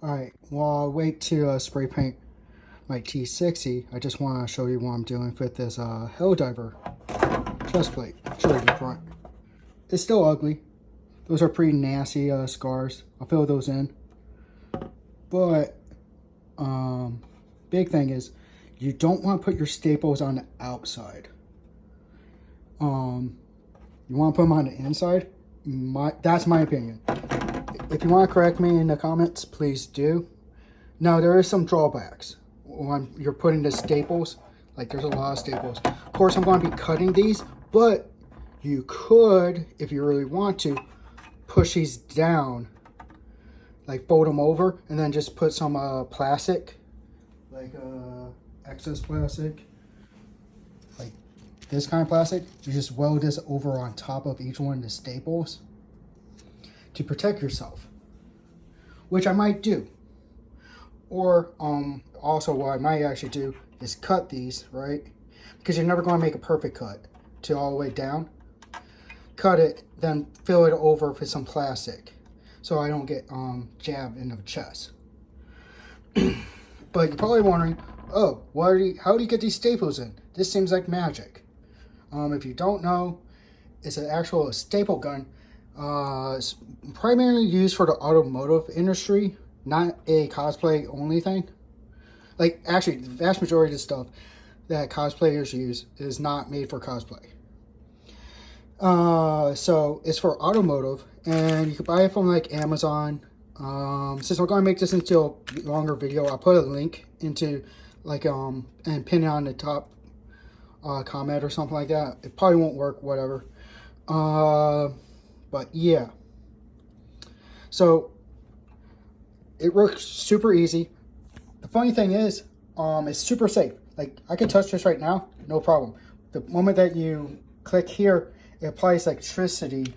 Alright, while I wait to spray paint my T60, I just want to show you what I'm doing with this Hell Diver chest plate. Show you the front. It's still ugly. Those are pretty nasty scars. I'll fill those in. But, big thing is, you don't want to put your staples on the outside. You want to put them on the inside. That's my opinion. If you want to correct me in the comments, please do. Now, there is some drawbacks when you're putting the staples. Like, there's a lot of staples. Of course, I'm going to be cutting these, but you could, if you really want to, push these down. Like, fold them over, and then just put some plastic. Like, excess plastic. Like, this kind of plastic. You just weld this over on top of each one of the staples to protect yourself, which I might do. Or also what I might actually do is cut these, right? Because you're never going to make a perfect cut to all the way down. Cut it, then fill it over with some plastic so I don't get jabbed in the chest. But you're probably wondering, oh, how do you get these staples in? This seems like magic. If you don't know, it's an actual staple gun. It's primarily used for the automotive industry, not a cosplay only thing. Like, actually, the vast majority of the stuff that cosplayers use is not made for cosplay. So it's for automotive, and you can buy it from like Amazon. Since we're going to make this into a longer video, I'll put a link into like and pin it on the top comment or something like that. It probably won't work, whatever. But yeah, so it works super easy. The funny thing is, it's super safe. Like, I can touch this right now, no problem. The moment that you click here, it applies electricity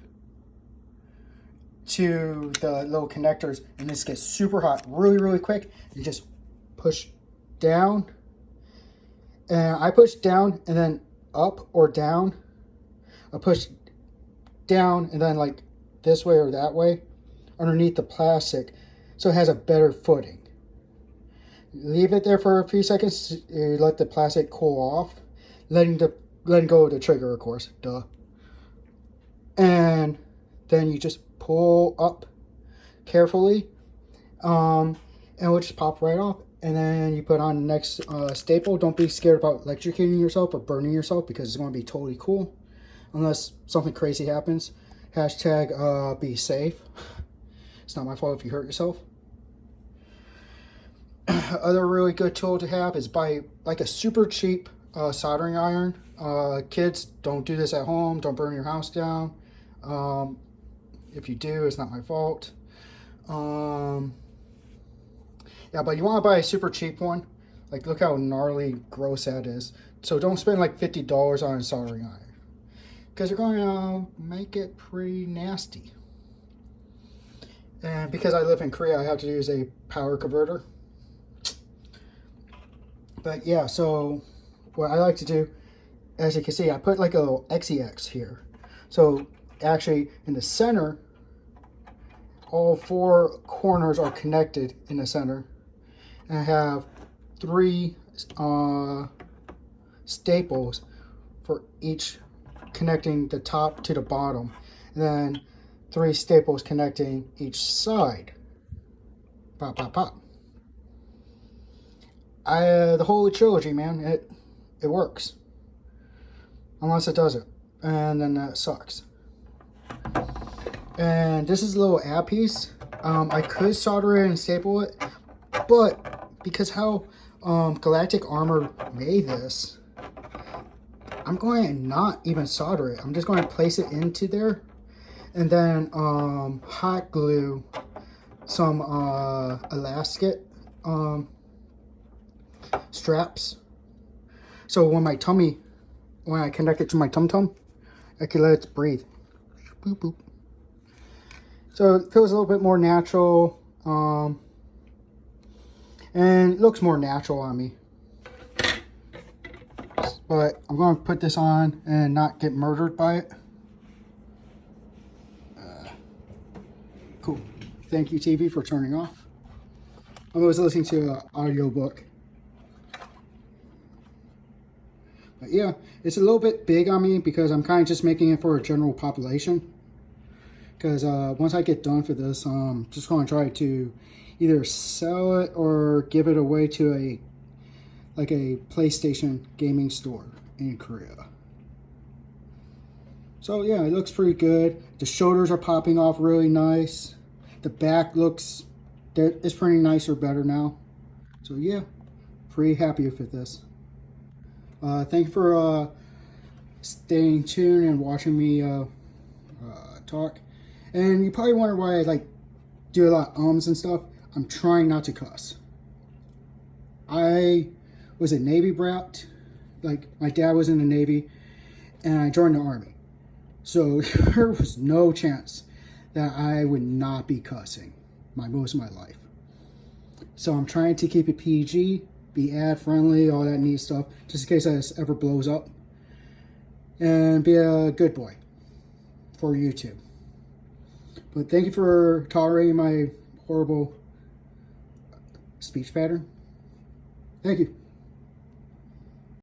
to the little connectors, and this gets super hot really quick. You just push down, and I push down and then up or down. I push down and then like this way or that way underneath the plastic, so it has a better footing. Leave it there for a few seconds. Let the plastic cool off, letting go of the trigger, of course, duh. And then you just pull up carefully, and it'll just pop right off. And then you put on the next staple. Don't be scared about electrocuting yourself or burning yourself, because it's going to be totally cool, unless something crazy happens. Hashtag be safe. It's not my fault if you hurt yourself. Other really good tool to have is buy like a super cheap soldering iron. Kids, don't do this at home. Don't burn your house down. If you do, it's not my fault. Yeah, but you want to buy a super cheap one. Like, look how gnarly gross that is. So don't spend like $50 on a soldering iron, because you're going to make it pretty nasty. And because I live in Korea, I have to use a power converter. But yeah, so what I like to do, as you can see, I put like a little XEX here. So actually in the center, all four corners are connected in the center. And I have 3 staples for each, connecting the top to the bottom. And then 3 staples connecting each side. Pop, pop, pop. The whole trilogy, man, it works. Unless it doesn't. And then that sucks. And this is a little ab piece. I could solder it and staple it, but because how Galactic Armor made this, I'm going to not even solder it. I'm just going to place it into there, and then hot glue some elastic straps. So when I connect it to my tum-tum, I can let it breathe. Boop, boop. So it feels a little bit more natural, and it looks more natural on me. But I'm going to put this on and not get murdered by it. Cool. Thank you, TV, for turning off. I'm always listening to an audiobook. But yeah, it's a little bit big on me because I'm kind of just making it for a general population. Because once I get done for this, I'm just going to try to either sell it or give it away to a PlayStation gaming store in Korea. So yeah, it looks pretty good. The shoulders are popping off really nice. The back looks, it's pretty nicer, better now. So yeah, pretty happy with this. Thank you for staying tuned and watching me talk. And you probably wonder why I do a lot of ums and stuff. I'm trying not to cuss. I was a Navy brat. My dad was in the Navy, and I joined the Army. So there was no chance that I would not be cussing most of my life. So I'm trying to keep it PG, be ad friendly, all that neat stuff, just in case this ever blows up. And be a good boy for YouTube. But thank you for tolerating my horrible speech pattern. Thank you.